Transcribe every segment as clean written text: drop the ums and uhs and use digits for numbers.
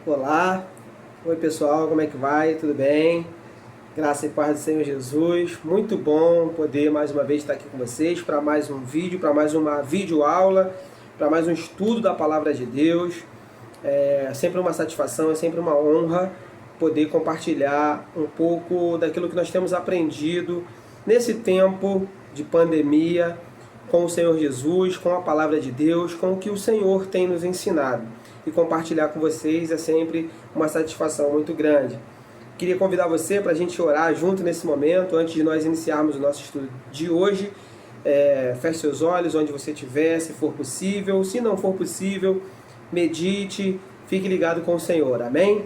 Olá, oi pessoal, como é que vai? Tudo bem? Graça e paz do Senhor Jesus. Muito bom poder mais uma vez estar aqui com vocês para mais um vídeo, para mais uma videoaula, para mais um estudo da Palavra de Deus. É sempre uma satisfação, é sempre uma honra poder compartilhar um pouco daquilo que nós temos aprendido nesse tempo de pandemia com o Senhor Jesus, com a Palavra de Deus, com o que o Senhor tem nos ensinado. E compartilhar com vocês é sempre uma satisfação muito grande. Queria convidar você para a gente orar junto nesse momento, antes de nós iniciarmos o nosso estudo de hoje. Feche seus olhos onde você estiver, se for possível. Se não for possível, medite, fique ligado com o Senhor. Amém?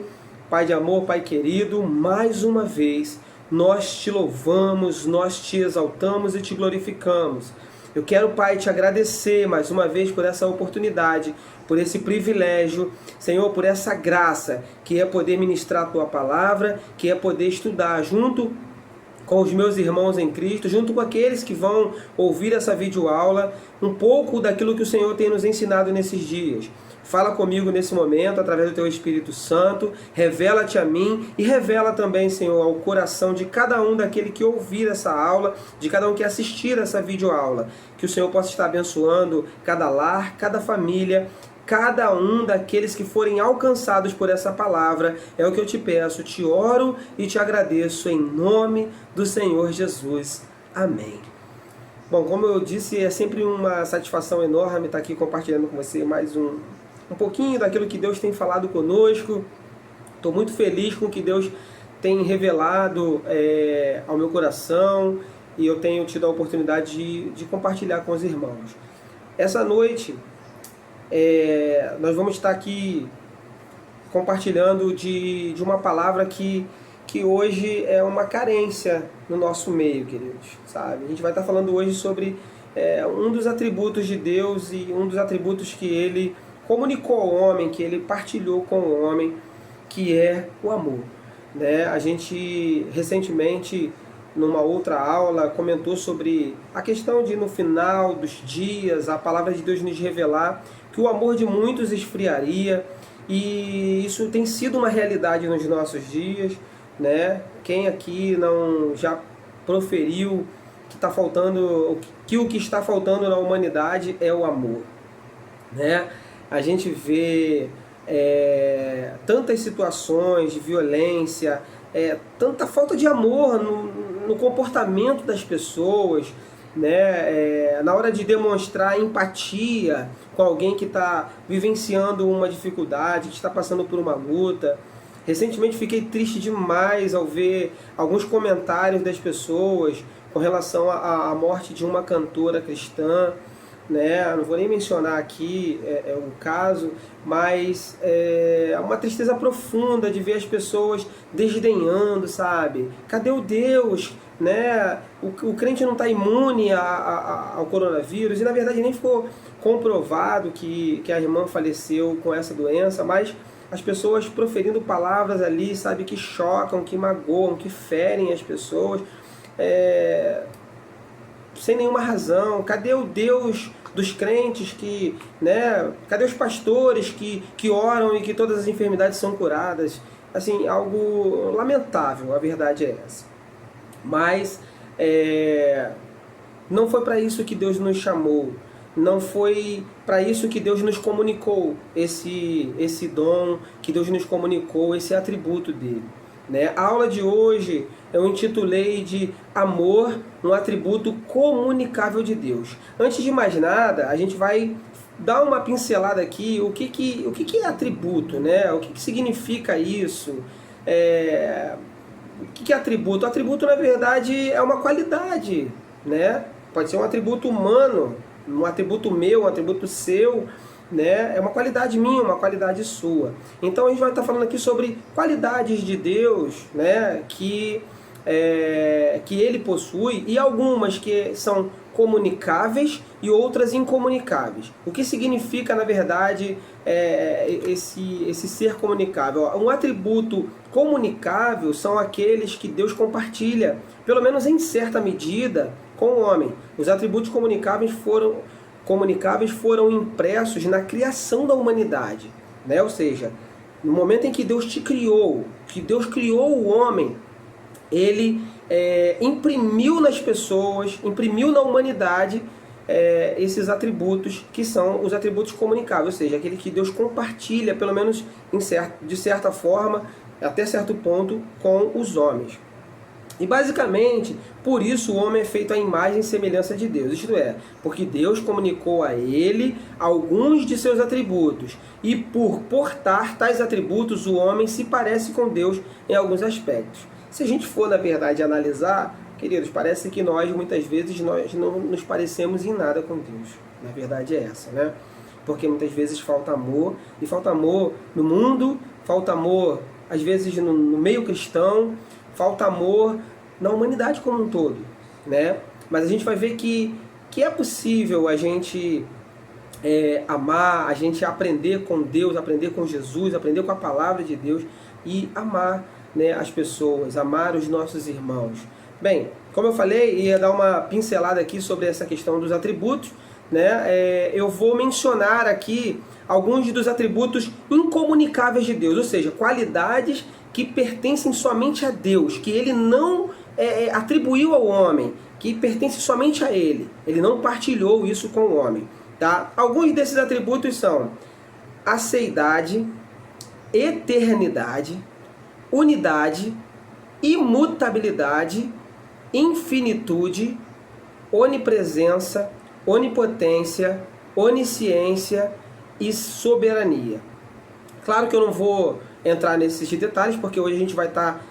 Pai de amor, Pai querido, mais uma vez nós te louvamos, nós te exaltamos e te glorificamos. Eu quero, Pai, te agradecer mais uma vez por essa oportunidade, por esse privilégio, Senhor, por essa graça, que é poder ministrar a Tua Palavra, que é poder estudar junto com os meus irmãos em Cristo, junto com aqueles que vão ouvir essa videoaula, um pouco daquilo que o Senhor tem nos ensinado nesses dias. Fala comigo nesse momento, através do Teu Espírito Santo, revela-te a mim e revela também, Senhor, ao coração de cada um daquele que ouvir essa aula, de cada um que assistir essa videoaula. Que o Senhor possa estar abençoando cada lar, cada família, cada um daqueles que forem alcançados por essa palavra. É o que eu te peço, te oro e te agradeço em nome do Senhor Jesus. Amém. Bom, como eu disse, é sempre uma satisfação enorme estar aqui compartilhando com você mais um pouquinho daquilo que Deus tem falado conosco. Estou muito feliz com o que Deus tem revelado ao meu coração e eu tenho tido a oportunidade de compartilhar com os irmãos. Essa noite nós vamos estar aqui compartilhando de uma palavra que hoje é uma carência no nosso meio, queridos, sabe? A gente vai estar falando hoje sobre um dos atributos de Deus e um dos atributos que Ele comunicou ao homem, que Ele partilhou com o homem, que é o amor, né? A gente recentemente, numa outra aula, comentou sobre a questão de no final dos dias a palavra de Deus nos revelar que o amor de muitos esfriaria, e isso tem sido uma realidade nos nossos dias, né? Quem aqui não já proferiu que está faltando, que o que está faltando na humanidade é o amor, né? A gente vê tantas situações de violência, tanta falta de amor no comportamento das pessoas, né? Na hora de demonstrar empatia com alguém que está vivenciando uma dificuldade, que está passando por uma luta. Recentemente fiquei triste demais ao ver alguns comentários das pessoas com relação à morte de uma cantora cristã, né? Não vou nem mencionar aqui o caso, mas é uma tristeza profunda de ver as pessoas desdenhando, sabe? Cadê o Deus? Né? O crente não está imune ao coronavírus, e na verdade nem ficou comprovado que a irmã faleceu com essa doença, mas as pessoas proferindo palavras ali, sabe, que chocam, que magoam, que ferem as pessoas, sem nenhuma razão. Cadê o Deus dos crentes né? Cadê os pastores que oram e que todas as enfermidades são curadas? Assim, algo lamentável, a verdade é essa. Mas não foi para isso que Deus nos chamou, não foi para isso que Deus nos comunicou esse dom, que Deus nos comunicou esse atributo dele, né? A aula de hoje eu intitulei de Amor, um atributo comunicável de Deus. Antes de mais nada, a gente vai dar uma pincelada aqui, o que é atributo, né? O que significa isso? O que é atributo? O atributo, na verdade, é uma qualidade, né? Pode ser um atributo humano, um atributo meu, um atributo seu, né? É uma qualidade minha, uma qualidade sua. Então a gente vai estar falando aqui sobre qualidades de Deus, né? Que Ele possui, e algumas que são comunicáveis e outras incomunicáveis. O que significa, na verdade, esse ser comunicável? Um atributo comunicável são aqueles que Deus compartilha, pelo menos em certa medida, com o homem. Os atributos comunicáveis foram impressos na criação da humanidade, né? Ou seja, No momento em que Deus te criou, que Deus criou o homem, Ele imprimiu nas pessoas, imprimiu na humanidade esses atributos que são os atributos comunicáveis, ou seja, aquele que Deus compartilha, pelo menos de certa forma, até certo ponto, com os homens. E basicamente, por isso o homem é feito à imagem e semelhança de Deus. Isto é, porque Deus comunicou a ele alguns de seus atributos. E por portar tais atributos, o homem se parece com Deus em alguns aspectos. Se a gente for, na verdade, analisar, queridos, parece que nós, muitas vezes, nós não nos parecemos em nada com Deus. Na verdade é essa, né? Porque muitas vezes falta amor, e falta amor no mundo, falta amor, às vezes, no meio cristão, falta amor na humanidade como um todo, né? Mas a gente vai ver que é possível a gente amar, a gente aprender com Deus, aprender com Jesus, aprender com a palavra de Deus e amar, né, as pessoas, amar os nossos irmãos. Bem, como eu falei, ia dar uma pincelada aqui sobre essa questão dos atributos, né? Eu vou mencionar aqui alguns dos atributos incomunicáveis de Deus, ou seja, qualidades que pertencem somente a Deus, que Ele não atribuiu ao homem, que pertence somente a Ele. Ele não partilhou isso com o homem. Tá? Alguns desses atributos são aceidade, eternidade, unidade, imutabilidade, infinitude, onipresença, onipotência, onisciência e soberania. Claro que eu não vou entrar nesses detalhes, porque hoje a gente vai estar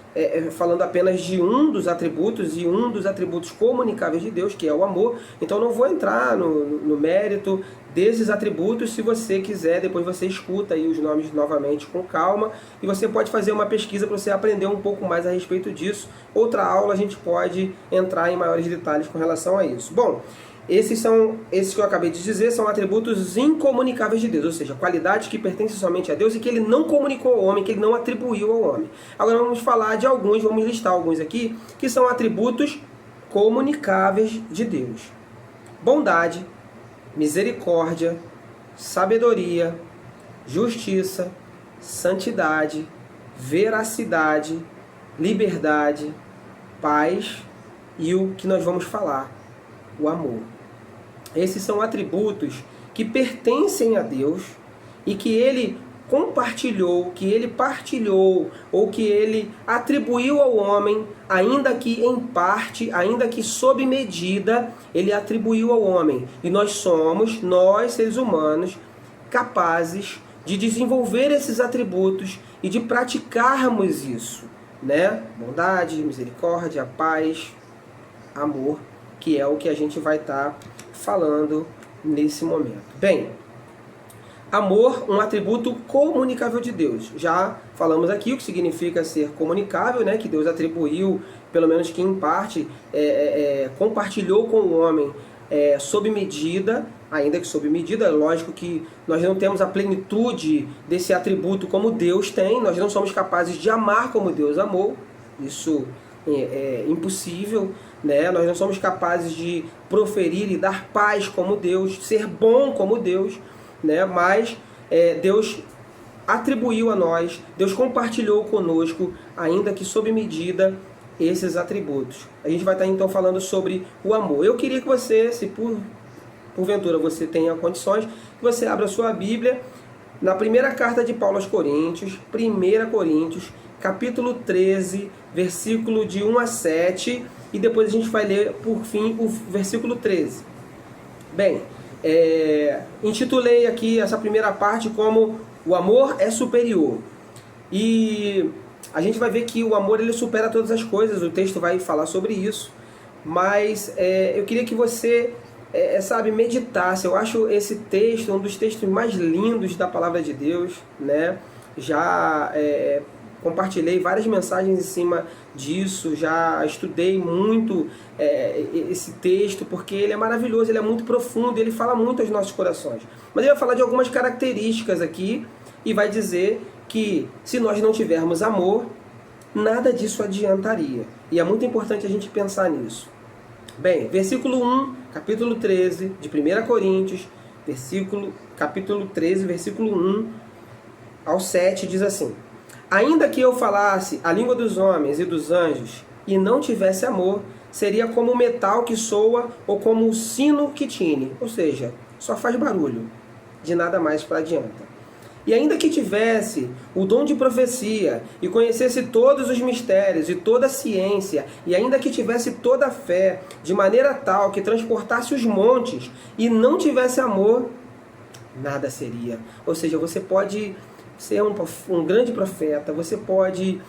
falando apenas de um dos atributos, e um dos atributos comunicáveis de Deus, que é o amor. Então não vou entrar no mérito desses atributos. Se você quiser, depois você escuta aí os nomes novamente com calma, e você pode fazer uma pesquisa para você aprender um pouco mais a respeito disso. Outra aula a gente pode entrar em maiores detalhes com relação a isso. Bom, esses que eu acabei de dizer são atributos incomunicáveis de Deus, ou seja, qualidades que pertencem somente a Deus e que Ele não comunicou ao homem, que Ele não atribuiu ao homem. Agora vamos falar de alguns, vamos listar alguns aqui, que são atributos comunicáveis de Deus. Bondade, misericórdia, sabedoria, justiça, santidade, veracidade, liberdade, paz e o que nós vamos falar, o amor. Esses são atributos que pertencem a Deus e que Ele compartilhou, que Ele partilhou ou que Ele atribuiu ao homem, ainda que em parte, ainda que sob medida, Ele atribuiu ao homem. E nós seres humanos, capazes de desenvolver esses atributos e de praticarmos isso, né? Bondade, misericórdia, paz, amor, que é o que a gente vai estar falando nesse momento. Bem, amor, um atributo comunicável de Deus. Já falamos aqui o que significa ser comunicável, né? Que Deus atribuiu, pelo menos que em parte, compartilhou com o homem sob medida, ainda que sob medida. É lógico que nós não temos a plenitude desse atributo como Deus tem, nós não somos capazes de amar como Deus amou, isso é impossível, né? Nós não somos capazes de proferir e dar paz como Deus, ser bom como Deus, né? Mas Deus atribuiu a nós, Deus compartilhou conosco, ainda que sob medida, esses atributos. A gente vai estar então falando sobre o amor. Eu queria que você, se porventura você tenha condições, que você abra a sua Bíblia na primeira carta de Paulo aos Coríntios, 1 Coríntios, capítulo 13, versículo de 1 a 7, e depois a gente vai ler, por fim, o versículo 13. Bem, intitulei aqui essa primeira parte como o amor é superior. E a gente vai ver que o amor ele supera todas as coisas, o texto vai falar sobre isso. Mas eu queria que você, meditasse. Eu acho esse texto um dos textos mais lindos da palavra de Deus, né? Já compartilhei várias mensagens em cima disso, já estudei muito esse texto, porque ele é maravilhoso, ele é muito profundo, ele fala muito aos nossos corações. Mas ele vai falar de algumas características aqui e vai dizer que se nós não tivermos amor, nada disso adiantaria. E é muito importante a gente pensar nisso. Bem, versículo 1, capítulo 13 de 1 Coríntios, capítulo 13, versículo 1, ao 7 diz assim: ainda que eu falasse a língua dos homens e dos anjos e não tivesse amor, seria como o metal que soa ou como o sino que tine. Ou seja, só faz barulho, de nada mais para adianta. E ainda que tivesse o dom de profecia e conhecesse todos os mistérios e toda a ciência, e ainda que tivesse toda a fé, de maneira tal que transportasse os montes e não tivesse amor, nada seria. Ou seja, você pode ser um grande profeta, você pode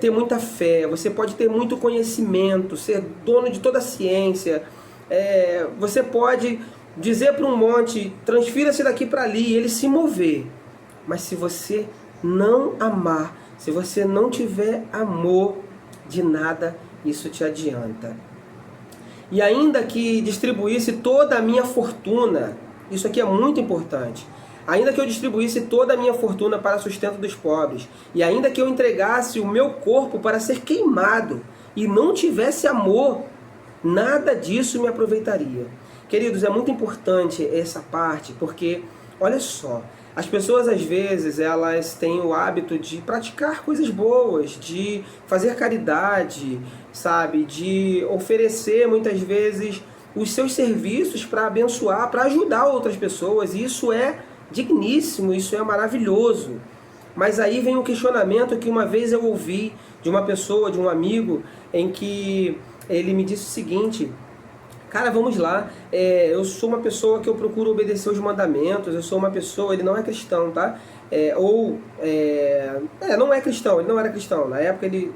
ter muita fé, você pode ter muito conhecimento, ser dono de toda a ciência, você pode dizer para um monte, transfira-se daqui para ali, e ele se mover. Mas se você não amar, se você não tiver amor, de nada isso te adianta. E ainda que distribuísse toda a minha fortuna, isso aqui é muito importante, ainda que eu distribuísse toda a minha fortuna para sustento dos pobres, e ainda que eu entregasse o meu corpo para ser queimado, e não tivesse amor, nada disso me aproveitaria. Queridos, é muito importante essa parte, porque, olha só, as pessoas às vezes elas têm o hábito de praticar coisas boas, de fazer caridade, sabe, de oferecer muitas vezes os seus serviços para abençoar, para ajudar outras pessoas, e isso é digníssimo, isso é maravilhoso. Mas aí vem um questionamento que uma vez eu ouvi de uma pessoa, de um amigo, em que ele me disse o seguinte: cara, vamos lá, eu sou uma pessoa que eu procuro obedecer os mandamentos, eu sou uma pessoa, ele não é cristão, tá? Não é cristão, ele não era cristão, na época ele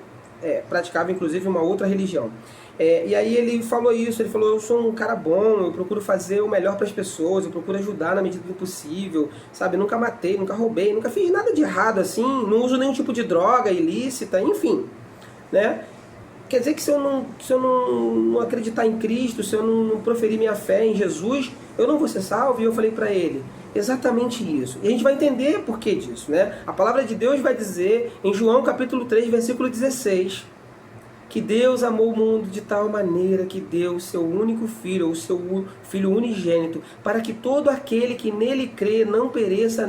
praticava inclusive uma outra religião. E aí ele falou isso, ele falou: eu sou um cara bom, eu procuro fazer o melhor para as pessoas, eu procuro ajudar na medida do possível, sabe? Nunca matei, nunca roubei, nunca fiz nada de errado assim, não uso nenhum tipo de droga ilícita, enfim, né? Quer dizer que se eu não acreditar em Cristo, se eu não proferir minha fé em Jesus, eu não vou ser salvo? E eu falei para ele: exatamente isso. E a gente vai entender por que disso, né? A palavra de Deus vai dizer em João capítulo 3, versículo 16, que Deus amou o mundo de tal maneira que deu o seu único filho, ou o seu filho unigênito, para que todo aquele que nele crê não pereça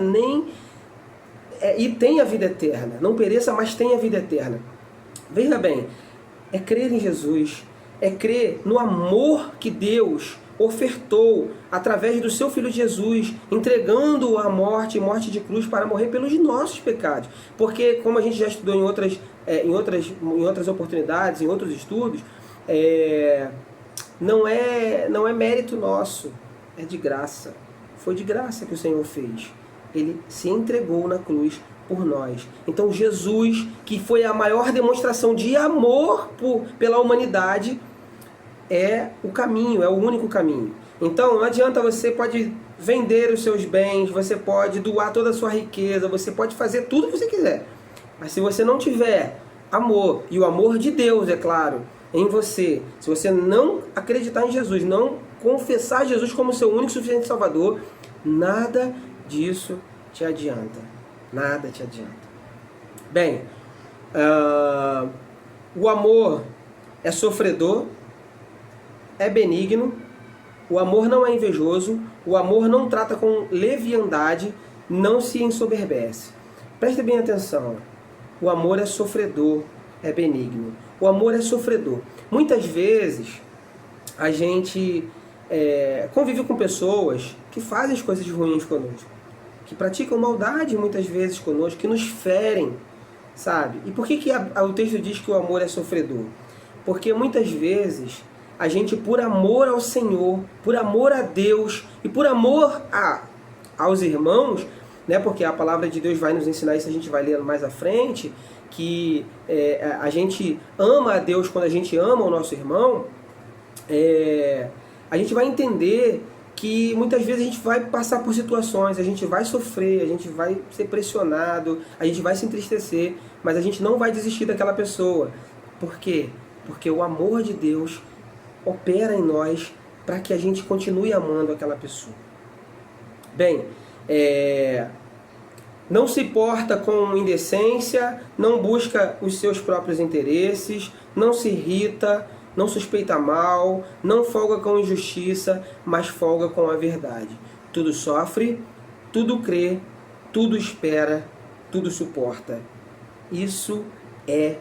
e tenha vida eterna. Não pereça, mas tenha vida eterna. Veja bem, é crer em Jesus, é crer no amor que Deus ofertou através do seu Filho Jesus, entregando-o à morte de cruz para morrer pelos nossos pecados. Porque, como a gente já estudou em outras oportunidades, em outros estudos, não é mérito nosso, é de graça. Foi de graça que o Senhor fez. Ele se entregou na cruz por nós. Então Jesus, que foi a maior demonstração de amor pela humanidade, é o caminho, é o único caminho. Então não adianta, você pode vender os seus bens, você pode doar toda a sua riqueza, você pode fazer tudo o que você quiser, mas se você não tiver amor, e o amor de Deus, é claro, em você, se você não acreditar em Jesus, não confessar Jesus como seu único e suficiente Salvador, nada disso te adianta. Nada te adianta. Bem, o amor é sofredor, é benigno, o amor não é invejoso, o amor não trata com leviandade, não se ensoberbece. Preste bem atenção, o amor é sofredor, é benigno. O amor é sofredor. Muitas vezes a gente convive com pessoas que fazem as coisas ruins conosco, que praticam maldade muitas vezes conosco, que nos ferem, sabe? E por que o texto diz que o amor é sofredor? Porque muitas vezes a gente, por amor ao Senhor, por amor a Deus e por amor aos irmãos, né? Porque a palavra de Deus vai nos ensinar isso, a gente vai ler mais à frente, que a gente ama a Deus quando a gente ama o nosso irmão, a gente vai entender que muitas vezes a gente vai passar por situações, a gente vai sofrer, a gente vai ser pressionado, a gente vai se entristecer, mas a gente não vai desistir daquela pessoa. Por quê? Porque o amor de Deus opera em nós para que a gente continue amando aquela pessoa. Bem, não se porta com indecência, não busca os seus próprios interesses, não se irrita, não suspeita mal, não folga com injustiça, mas folga com a verdade. Tudo sofre, tudo crê, tudo espera, tudo suporta. Isso é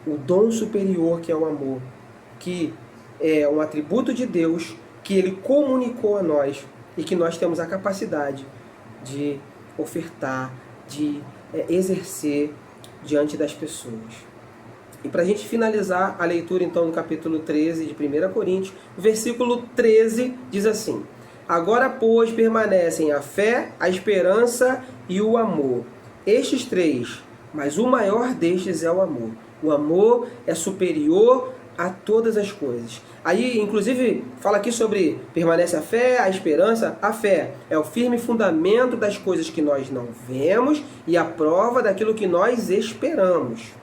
o dom superior que é o amor, que é um atributo de Deus que Ele comunicou a nós e que nós temos a capacidade de ofertar, de exercer diante das pessoas. E para a gente finalizar a leitura então do capítulo 13 de 1 Coríntios, o versículo 13 diz assim: agora, pois, permanecem a fé, a esperança e o amor. Estes três, mas o maior destes é o amor. O amor é superior a todas as coisas. Aí, inclusive, fala aqui sobre permanece a fé, a esperança. A fé é o firme fundamento das coisas que nós não vemos e a prova daquilo que nós esperamos.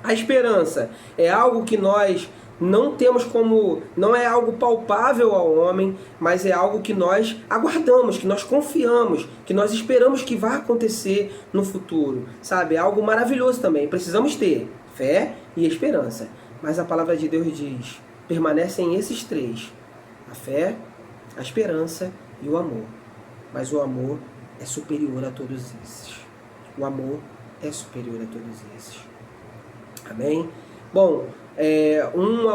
A esperança é algo que nós não temos como, não é algo palpável ao homem, mas é algo que nós aguardamos, que nós confiamos, que nós esperamos que vai acontecer no futuro, sabe? É algo maravilhoso também. Precisamos ter fé e esperança. Mas a palavra de Deus diz, permanecem esses três: a fé, a esperança e o amor. Mas o amor é superior a todos esses. O amor é superior a todos esses. Amém? Bom, um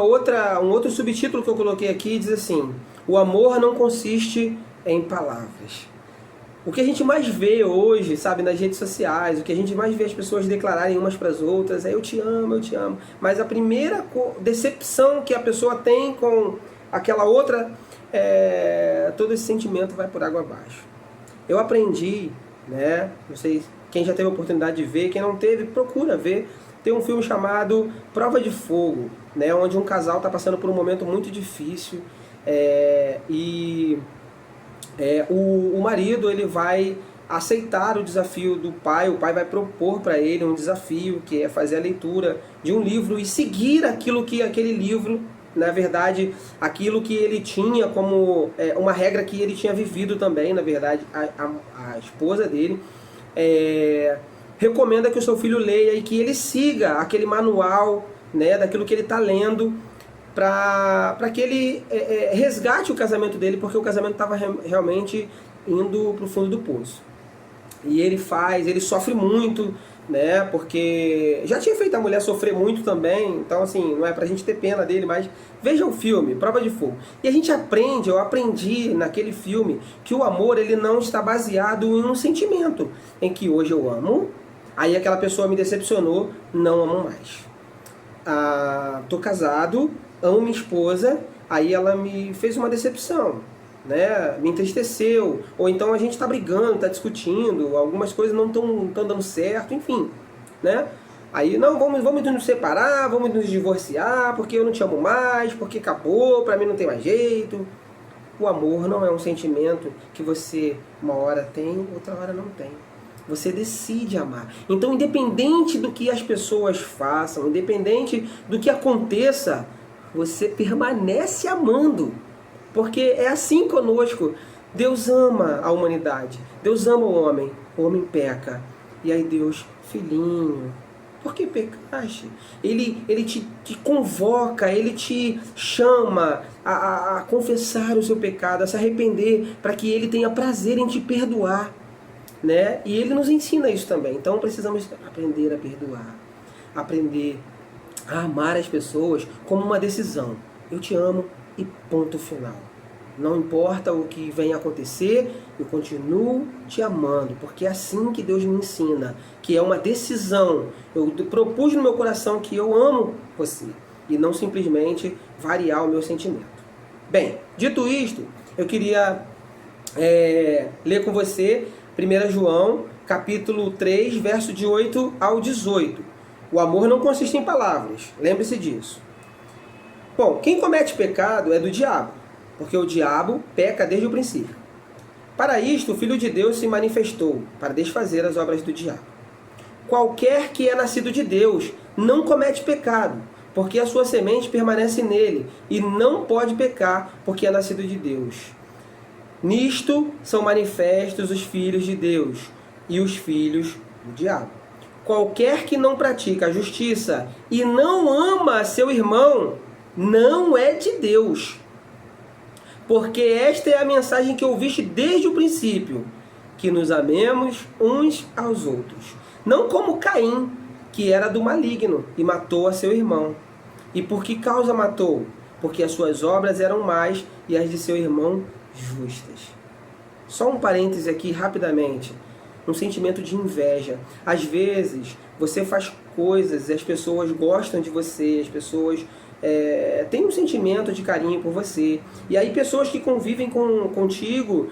outro subtítulo que eu coloquei aqui diz assim: o amor não consiste em palavras. O que a gente mais vê hoje, sabe, nas redes sociais, o que a gente mais vê as pessoas declararem umas para as outras é eu te amo, eu te amo. Mas a primeira decepção que a pessoa tem com aquela outra, todo esse sentimento vai por água abaixo. Eu aprendi, né, não sei quem já teve a oportunidade de ver, quem não teve, procura ver. Tem um filme chamado Prova de Fogo, né, onde um casal está passando por um momento muito difícil o marido ele vai aceitar o desafio do pai, o pai vai propor para ele um desafio que é fazer a leitura de um livro e seguir aquilo que aquele livro, na verdade, aquilo que ele tinha como uma regra que ele tinha vivido também, na verdade, a esposa dele recomenda que o seu filho leia e que ele siga aquele manual, né, daquilo que ele está lendo, para que ele resgate o casamento dele, porque o casamento estava realmente indo para o fundo do poço. E ele sofre muito, né, porque já tinha feito a mulher sofrer muito também, então assim, não é pra gente ter pena dele, mas veja o filme, Prova de Fogo. E a gente aprende, eu aprendi naquele filme, que o amor ele não está baseado em um sentimento, em que hoje eu amo, aí aquela pessoa me decepcionou, não amo mais. Tô casado, amo minha esposa, aí ela me fez uma decepção, né? Me entristeceu, ou então a gente está brigando, está discutindo, algumas coisas não estão dando certo, enfim, né? Aí, não, vamos nos separar, vamos nos divorciar, porque eu não te amo mais, porque acabou, pra mim não tem mais jeito. O amor não é um sentimento que você uma hora tem, outra hora não tem. Você decide amar. Então, independente do que as pessoas façam, independente do que aconteça, você permanece amando. Porque é assim conosco. Deus ama a humanidade. Deus ama o homem peca. E aí Deus, filhinho, por que pecaste? Ele te convoca, ele te chama a confessar o seu pecado, a se arrepender, para que ele tenha prazer em te perdoar. Né? E ele nos ensina isso também. Então precisamos aprender a perdoar, aprender a amar as pessoas como uma decisão. Eu te amo e ponto final. Não importa o que venha acontecer, eu continuo te amando, porque é assim que Deus me ensina, que é uma decisão. Eu propus no meu coração que eu amo você e não simplesmente variar o meu sentimento. Bem, dito isto, eu queria ler com você 1 João, capítulo 3, verso de 8 ao 18. O amor não consiste em palavras, lembre-se disso. Bom, quem comete pecado é do diabo, porque o diabo peca desde o princípio. Para isto, o Filho de Deus se manifestou, para desfazer as obras do diabo. Qualquer que é nascido de Deus não comete pecado, porque a sua semente permanece nele, e não pode pecar, porque é nascido de Deus. Nisto são manifestos os filhos de Deus e os filhos do diabo. Qualquer que não pratica a justiça e não ama seu irmão, não é de Deus. Porque esta é a mensagem que ouviste desde o princípio. que nos amemos uns aos outros. Não como Caim, que era do maligno e matou a seu irmão. E por que causa matou? Porque as suas obras eram más e as de seu irmão justas. Só um parêntese aqui rapidamente. Um sentimento de inveja. Às vezes você faz coisas e as pessoas gostam de você, as pessoas têm um sentimento de carinho por você. E aí pessoas que convivem contigo,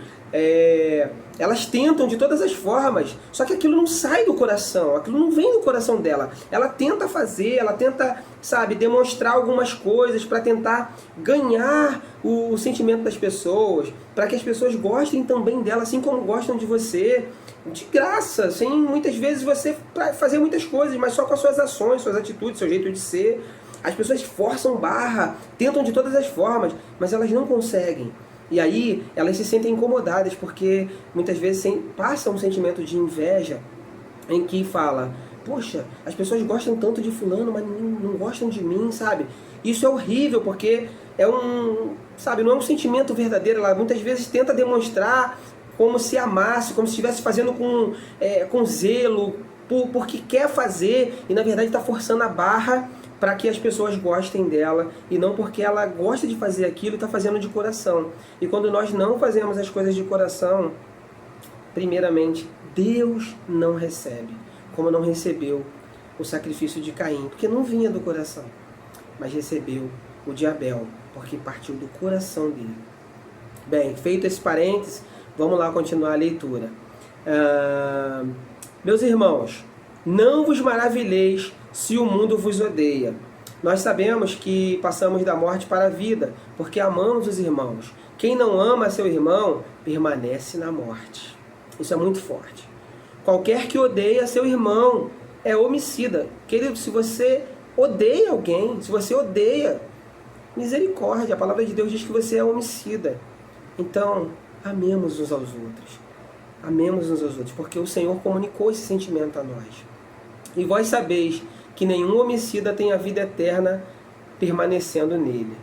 elas tentam de todas as formas, só que aquilo não sai do coração, aquilo não vem do coração dela. Ela tenta fazer, ela tenta, sabe, demonstrar algumas coisas para tentar ganhar o sentimento das pessoas, para que as pessoas gostem também dela, assim como gostam de você, de graça, sem muitas vezes você fazer muitas coisas, mas só com as suas ações, suas atitudes, seu jeito de ser. As pessoas forçam barra, tentam de todas as formas, mas elas não conseguem. E aí elas se sentem incomodadas, porque muitas vezes passa um sentimento de inveja em que fala: poxa, as pessoas gostam tanto de fulano, mas não gostam de mim, sabe? Isso é horrível, porque não é um sentimento verdadeiro. Ela muitas vezes tenta demonstrar como se amasse, como se estivesse fazendo com zelo, porque quer fazer, e na verdade está forçando a barra para que as pessoas gostem dela, e não porque ela gosta de fazer aquilo e está fazendo de coração. E quando nós não fazemos as coisas de coração, primeiramente, Deus não recebe, como não recebeu o sacrifício de Caim, porque não vinha do coração, mas recebeu o de Abel, porque partiu do coração dele. Bem, feito esse parênteses, vamos lá continuar a leitura. Meus irmãos, não vos maravilheis se o mundo vos odeia. Nós sabemos que passamos da morte para a vida, porque amamos os irmãos. Quem não ama seu irmão, permanece na morte. Isso é muito forte. Qualquer que odeia seu irmão é homicida. Querido, se você odeia alguém, se você odeia, misericórdia, a palavra de Deus diz que você é homicida. Então, amemos uns aos outros. Amemos uns aos outros, porque o Senhor comunicou esse sentimento a nós. E vós sabeis que nenhum homicida tem a vida eterna permanecendo nele.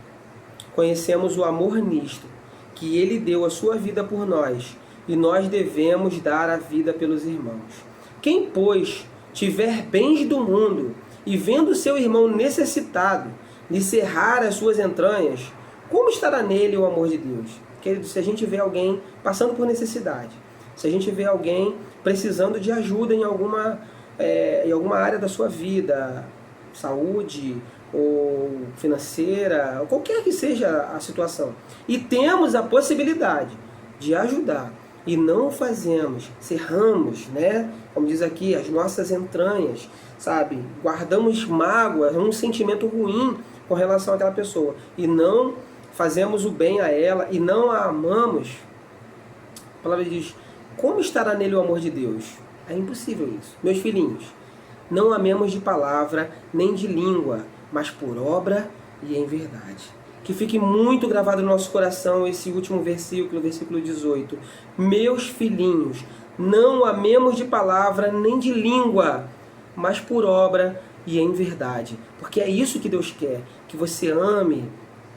Conhecemos o amor nisto, que ele deu a sua vida por nós, e nós devemos dar a vida pelos irmãos. Quem, pois, tiver bens do mundo, e vendo seu irmão necessitado, lhe cerrar as suas entranhas, como estará nele o amor de Deus? Querido, se a gente vê alguém passando por necessidade, se a gente vê alguém precisando de ajuda em alguma área da sua vida, saúde ou financeira, ou qualquer que seja a situação, e temos a possibilidade de ajudar, e não fazemos, cerramos, como diz aqui, as nossas entranhas, sabe, guardamos mágoa, um sentimento ruim com relação àquela pessoa, e não fazemos o bem a ela, e não a amamos, a palavra diz: como estará nele o amor de Deus? É impossível isso. Meus filhinhos, não amemos de palavra nem de língua, mas por obra e em verdade. Que fique muito gravado no nosso coração esse último versículo, versículo 18. Meus filhinhos, não amemos de palavra nem de língua, mas por obra e em verdade. Porque é isso que Deus quer, que você ame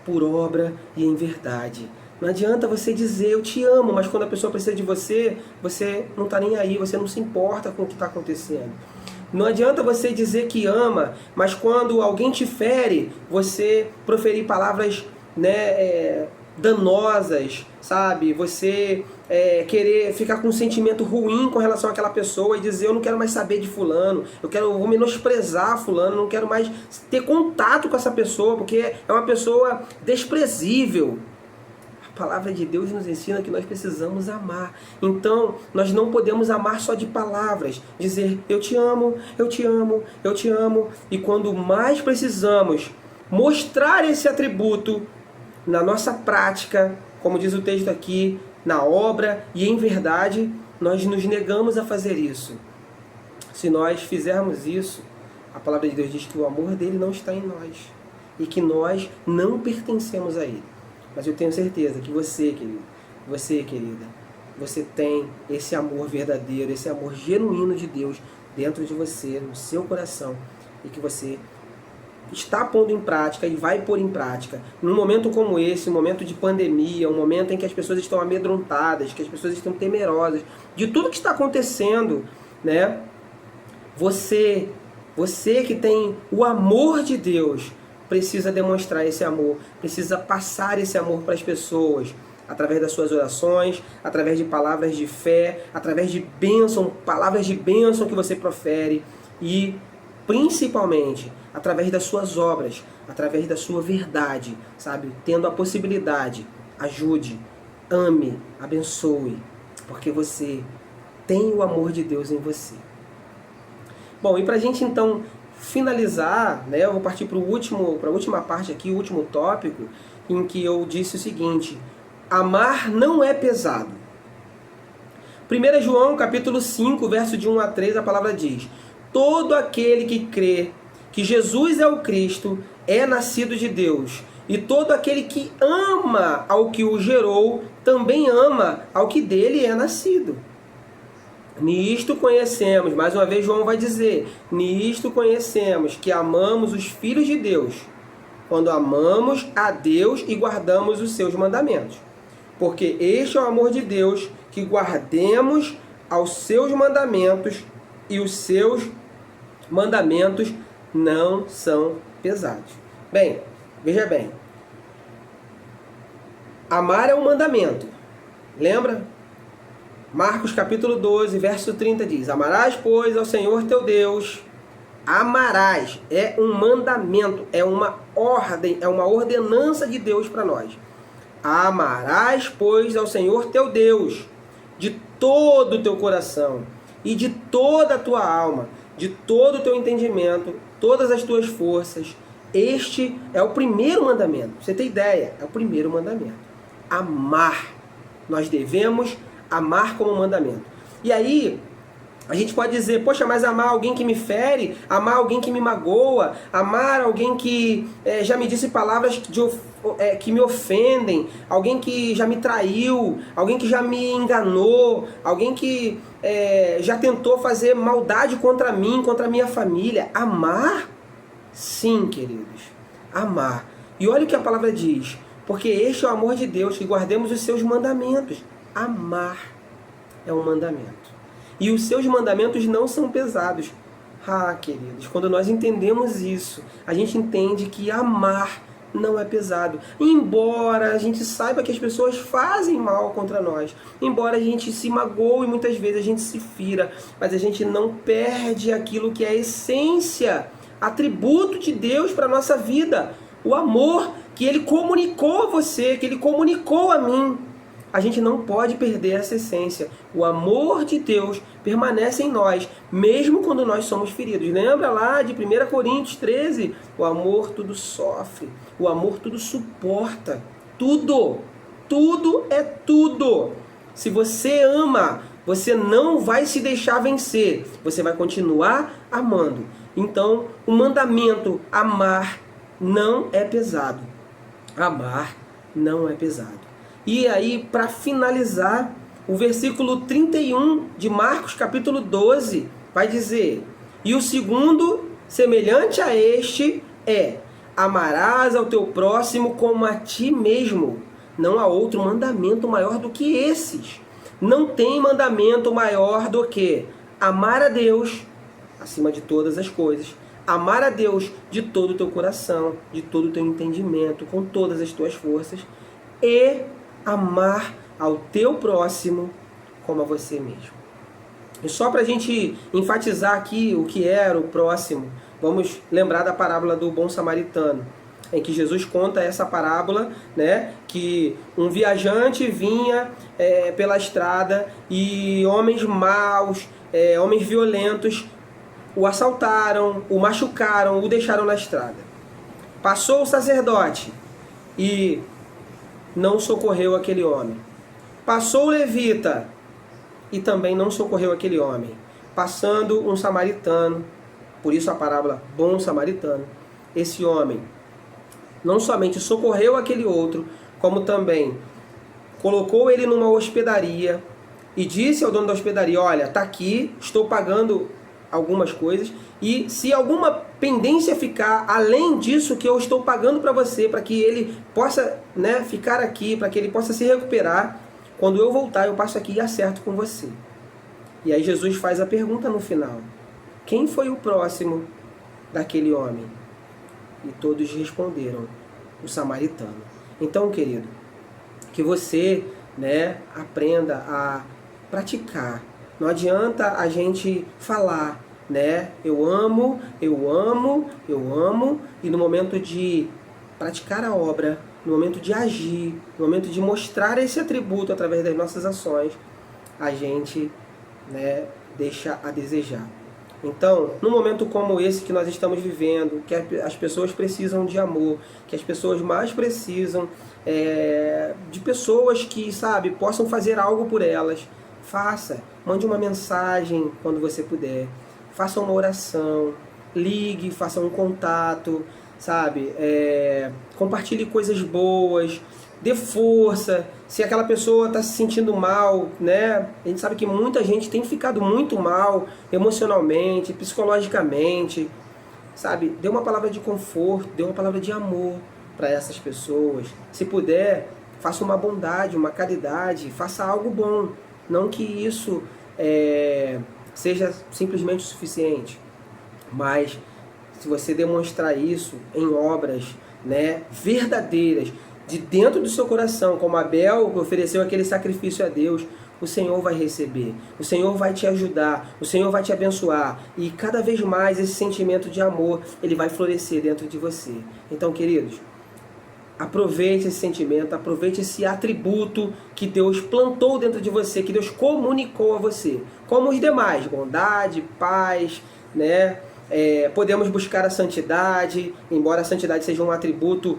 por obra e em verdade. Não adianta você dizer eu te amo, mas quando a pessoa precisa de você, você não está nem aí, você não se importa com o que está acontecendo. Não adianta você dizer que ama, mas quando alguém te fere, você proferir palavras danosas, sabe? Você querer ficar com um sentimento ruim com relação àquela pessoa e dizer eu não quero mais saber de fulano, eu vou menosprezar fulano, eu não quero mais ter contato com essa pessoa, porque é uma pessoa desprezível. A palavra de Deus nos ensina que nós precisamos amar. Então, nós não podemos amar só de palavras. Dizer, eu te amo, eu te amo, eu te amo. E quando mais precisamos mostrar esse atributo na nossa prática, como diz o texto aqui, na obra e em verdade, nós nos negamos a fazer isso. Se nós fizermos isso, a palavra de Deus diz que o amor dele não está em nós. E que nós não pertencemos a ele. Mas eu tenho certeza que você, querido, você, querida, você tem esse amor verdadeiro, esse amor genuíno de Deus dentro de você, no seu coração, e que você está pondo em prática e vai pôr em prática, num momento como esse, um momento de pandemia, um momento em que as pessoas estão amedrontadas, que as pessoas estão temerosas de tudo que está acontecendo, né? Você que tem o amor de Deus, precisa demonstrar esse amor, precisa passar esse amor para as pessoas, através das suas orações, através de palavras de fé, através de bênção, palavras de bênção que você profere e, principalmente, através das suas obras, através da sua verdade, sabe? Tendo a possibilidade, ajude, ame, abençoe, porque você tem o amor de Deus em você. Bom, e para a gente então finalizar, né, eu vou partir para a última parte aqui, o último tópico, em que eu disse o seguinte: amar não é pesado. 1 João capítulo 5, verso de 1 a 3, a palavra diz: todo aquele que crê que Jesus é o Cristo é nascido de Deus, e todo aquele que ama ao que o gerou também ama ao que dele é nascido. Nisto conhecemos, mais uma vez João vai dizer, nisto conhecemos que amamos os filhos de Deus, quando amamos a Deus e guardamos os seus mandamentos. Porque este é o amor de Deus, que guardemos aos seus mandamentos, e os seus mandamentos não são pesados. Bem, veja bem. Amar é um mandamento. Lembra? Marcos capítulo 12, verso 30 diz: amarás, pois, ao Senhor teu Deus. Amarás. É um mandamento, é uma ordem, é uma ordenança de Deus para nós. Amarás, pois, ao Senhor teu Deus de todo o teu coração e de toda a tua alma, de todo o teu entendimento, todas as tuas forças. Este é o primeiro mandamento. Você tem ideia? É o primeiro mandamento. Amar. Nós devemos amar como mandamento. E aí, a gente pode dizer, poxa, mas amar alguém que me fere, amar alguém que me magoa, amar alguém que já me disse palavras que me ofendem, alguém que já me traiu, alguém que já me enganou, alguém que já tentou fazer maldade contra mim, contra a minha família. Amar? Sim, queridos. Amar. E olha o que a palavra diz. Porque este é o amor de Deus, que guardemos os seus mandamentos. Amar é um mandamento. E os seus mandamentos não são pesados. Ah, queridos, quando nós entendemos isso, a gente entende que amar não é pesado. Embora a gente saiba que as pessoas fazem mal contra nós, embora a gente se magoe e muitas vezes a gente se fira, mas a gente não perde aquilo que é a essência, atributo de Deus para a nossa vida. O amor que Ele comunicou a você, que Ele comunicou a mim. A gente não pode perder essa essência. O amor de Deus permanece em nós, mesmo quando nós somos feridos. Lembra lá de 1 Coríntios 13? O amor tudo sofre, o amor tudo suporta. Tudo, tudo é tudo. Se você ama, você não vai se deixar vencer. Você vai continuar amando. Então, o mandamento amar não é pesado. Amar não é pesado. E aí, para finalizar, o versículo 31 de Marcos, capítulo 12, vai dizer: e o segundo, semelhante a este, é: amarás ao teu próximo como a ti mesmo. Não há outro mandamento maior do que esses. Não tem mandamento maior do que amar a Deus acima de todas as coisas. Amar a Deus de todo o teu coração, de todo o teu entendimento, com todas as tuas forças, e amar ao teu próximo como a você mesmo. E só para a gente enfatizar aqui o que era o próximo, vamos lembrar da parábola do bom samaritano, em que Jesus conta essa parábola, né, que um viajante vinha pela estrada e homens maus, homens violentos, o assaltaram, o machucaram, o deixaram na estrada. Passou o sacerdote e não socorreu aquele homem. Passou o levita e também não socorreu aquele homem. Passando um samaritano, por isso a parábola bom samaritano, esse homem não somente socorreu aquele outro, como também colocou ele numa hospedaria e disse ao dono da hospedaria: olha, está aqui, estou pagando algumas coisas, e se alguma pendência ficar além disso que eu estou pagando para você, para que ele possa, né, ficar aqui, para que ele possa se recuperar, quando eu voltar eu passo aqui e acerto com você. E aí Jesus faz a pergunta no final: quem foi o próximo daquele homem? E todos responderam: o samaritano. Então, querido, que você, né, aprenda a praticar. Não adianta a gente falar, né, eu amo, eu amo, eu amo, e no momento de praticar a obra, no momento de agir, no momento de mostrar esse atributo através das nossas ações, a gente, né, deixa a desejar. Então, num momento como esse que nós estamos vivendo, que as pessoas precisam de amor, que as pessoas mais precisam de pessoas que, sabe, possam fazer algo por elas, faça, mande uma mensagem quando você puder, faça uma oração, ligue, faça um contato, sabe, compartilhe coisas boas, dê força. Se aquela pessoa está se sentindo mal, né? A gente sabe que muita gente tem ficado muito mal emocionalmente, psicologicamente, sabe? Dê uma palavra de conforto, dê uma palavra de amor para essas pessoas. Se puder, faça uma bondade, uma caridade, faça algo bom. Não que isso seja simplesmente o suficiente, mas se você demonstrar isso em obras, né, verdadeiras, de dentro do seu coração, como Abel ofereceu aquele sacrifício a Deus, o Senhor vai receber, o Senhor vai te ajudar, o Senhor vai te abençoar, e cada vez mais esse sentimento de amor, ele vai florescer dentro de você. Então, queridos, aproveite esse sentimento, aproveite esse atributo que Deus plantou dentro de você, que Deus comunicou a você, como os demais, bondade, paz, né? Podemos buscar a santidade, embora a santidade seja um atributo,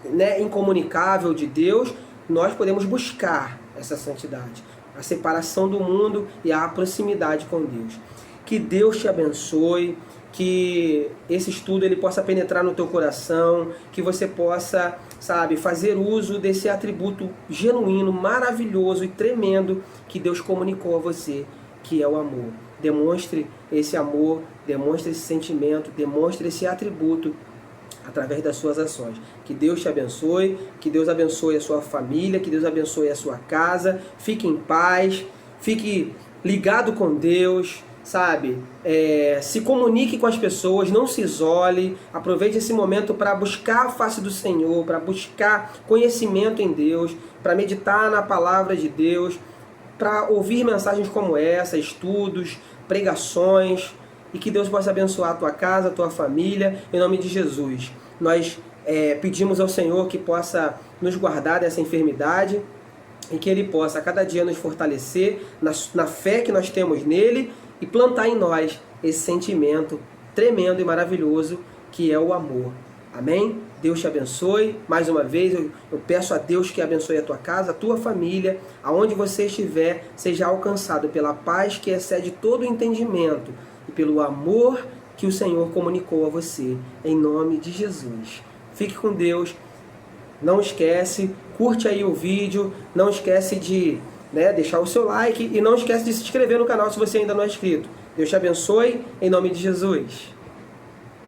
né, incomunicável de Deus, nós podemos buscar essa santidade, a separação do mundo e a proximidade com Deus. Que Deus te abençoe, que esse estudo ele possa penetrar no teu coração, que você possa, sabe, fazer uso desse atributo genuíno, maravilhoso e tremendo que Deus comunicou a você, que é o amor. Demonstre esse amor, demonstre esse sentimento, demonstre esse atributo através das suas ações. Que Deus te abençoe, que Deus abençoe a sua família, que Deus abençoe a sua casa. Fique em paz, fique ligado com Deus, sabe? Se comunique com as pessoas, não se isole. Aproveite esse momento para buscar a face do Senhor, para buscar conhecimento em Deus, para meditar na palavra de Deus, para ouvir mensagens como essa, estudos, pregações, e que Deus possa abençoar a tua casa, a tua família, em nome de Jesus. Nós pedimos ao Senhor que possa nos guardar dessa enfermidade e que Ele possa a cada dia nos fortalecer na fé que nós temos nele e plantar em nós esse sentimento tremendo e maravilhoso que é o amor. Amém? Deus te abençoe. Mais uma vez, eu peço a Deus que abençoe a tua casa, a tua família, aonde você estiver, seja alcançado pela paz que excede todo o entendimento e pelo amor que o Senhor comunicou a você, em nome de Jesus. Fique com Deus. Não esquece, curte aí o vídeo, não esquece de deixar o seu like e não esquece de se inscrever no canal se você ainda não é inscrito. Deus te abençoe, em nome de Jesus.